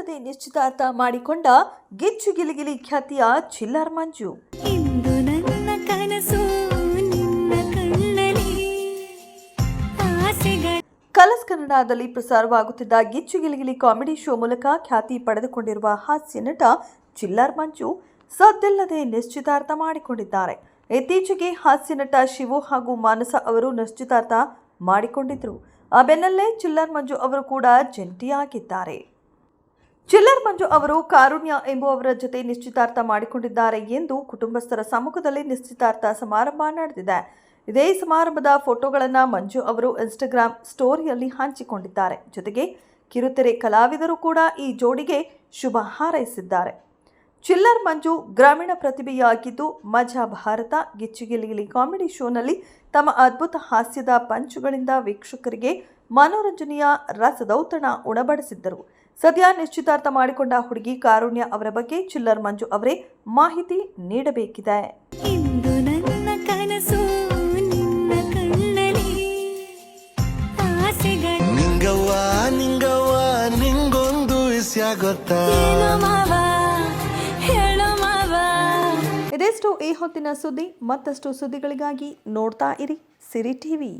ಸದ್ದಿಲ್ಲದೆ ನಿಶ್ಚಿತಾರ್ಥ ಮಾಡಿಕೊಂಡ ಗಿಚ್ಚು ಗಿಲಿಗಿಲಿ ಖ್ಯಾತಿಯ ಚಿಲ್ಲರ್ ಮಂಜು. ಇಂದು ನನ್ನ ಕನಸು ನಿನ್ನ ಕಣ್ಣಲ್ಲಿ ಆಸೆಗಳ ಕಲರ್ಸ್ ಕನ್ನಡದಲ್ಲಿ ಪ್ರಸಾರವಾಗುತ್ತಿದ್ದ ಗಿಚ್ಚು ಗಿಲಿಗಿಲಿ ಕಾಮಿಡಿ ಶೋ ಮೂಲಕ ಖ್ಯಾತಿ ಪಡೆದುಕೊಂಡಿರುವ ಹಾಸ್ಯ ನಟ ಚಿಲ್ಲರ್ ಮಂಜು ಸದ್ದಿಲ್ಲದೆ ನಿಶ್ಚಿತಾರ್ಥ ಮಾಡಿಕೊಂಡಿದ್ದಾರೆ. ಇತ್ತೀಚೆಗೆ ಹಾಸ್ಯ ನಟ ಶಿವು ಹಾಗೂ ಮಾನಸ ಅವರು ನಿಶ್ಚಿತಾರ್ಥ ಮಾಡಿಕೊಂಡಿದ್ರು. ಆ ಬೆನ್ನಲ್ಲೇ ಚಿಲ್ಲರ್ ಮಂಜು ಅವರು ಕೂಡ ಜಂಟಿಯಾಗಿದ್ದಾರೆ. ಚಿಲ್ಲರ್ ಮಂಜು ಅವರು ಕಾರುಣ್ಯ ಎಂಬುವವರ ಜೊತೆ ನಿಶ್ಚಿತಾರ್ಥ ಮಾಡಿಕೊಂಡಿದ್ದಾರೆ ಎಂದು ಕುಟುಂಬಸ್ಥರ ಸಮ್ಮುಖದಲ್ಲಿ ನಿಶ್ಚಿತಾರ್ಥ ಸಮಾರಂಭ ನಡೆದಿದೆ. ಇದೇ ಸಮಾರಂಭದ ಫೋಟೋಗಳನ್ನು ಮಂಜು ಅವರು ಇನ್ಸ್ಟಾಗ್ರಾಮ್ ಸ್ಟೋರಿಯಲ್ಲಿ ಹಂಚಿಕೊಂಡಿದ್ದಾರೆ. ಜೊತೆಗೆ ಕಿರುತೆರೆ ಕಲಾವಿದರು ಕೂಡ ಈ ಜೋಡಿಗೆ ಶುಭ ಹಾರೈಸಿದ್ದಾರೆ. ಚಿಲ್ಲರ್ ಮಂಜು ಗ್ರಾಮೀಣ ಪ್ರತಿಭೆಯಾಗಿದ್ದು ಮಜಾ ಭಾರತ ಗಿಚ್ಚುಗಿಲಿಗಿಲಿ ಕಾಮಿಡಿ ಶೋನಲ್ಲಿ ತಮ್ಮ ಅದ್ಭುತ ಹಾಸ್ಯದ ಪಂಚುಗಳಿಂದ ವೀಕ್ಷಕರಿಗೆ ಮನೋರಂಜನೆಯ ರಸದೌತಣ ಉಣಬಡಿಸಿದ್ದರು. ಸದ್ಯ ನಿಶ್ಚಿತಾರ್ಥ ಮಾಡಿಕೊಂಡ ಹುಡುಗಿ ಕಾರುಣ್ಯ ಅವರ ಬಗ್ಗೆ ಚಿಲ್ಲರ್ ಮಂಜು ಅವರೇ ಮಾಹಿತಿ ನೀಡಬೇಕಿದೆ. ಇಂದು ನನ್ನ ಕನಸು ನಿನ್ನ ಕಣ್ಣಲ್ಲಿ ಆಸೆಗಳ ನಿಂಗವ್ವ ನಿಂಗವ್ವ ನಿಂಗೊಂದು ವಿಷಯ ಗೊತ್ತಾ? ಹೇಳು ಮಾವ ಹೇಳು ಮಾವ. ಇದೆಷ್ಟು ಈ ಹೊತ್ತಿನ ಸುದ್ದಿ. ಮತ್ತಷ್ಟು ಸುದ್ದಿಗಳಿಗಾಗಿ ನೋಡ್ತಾ ಇರಿ ಸಿರಿ ಟಿವಿ.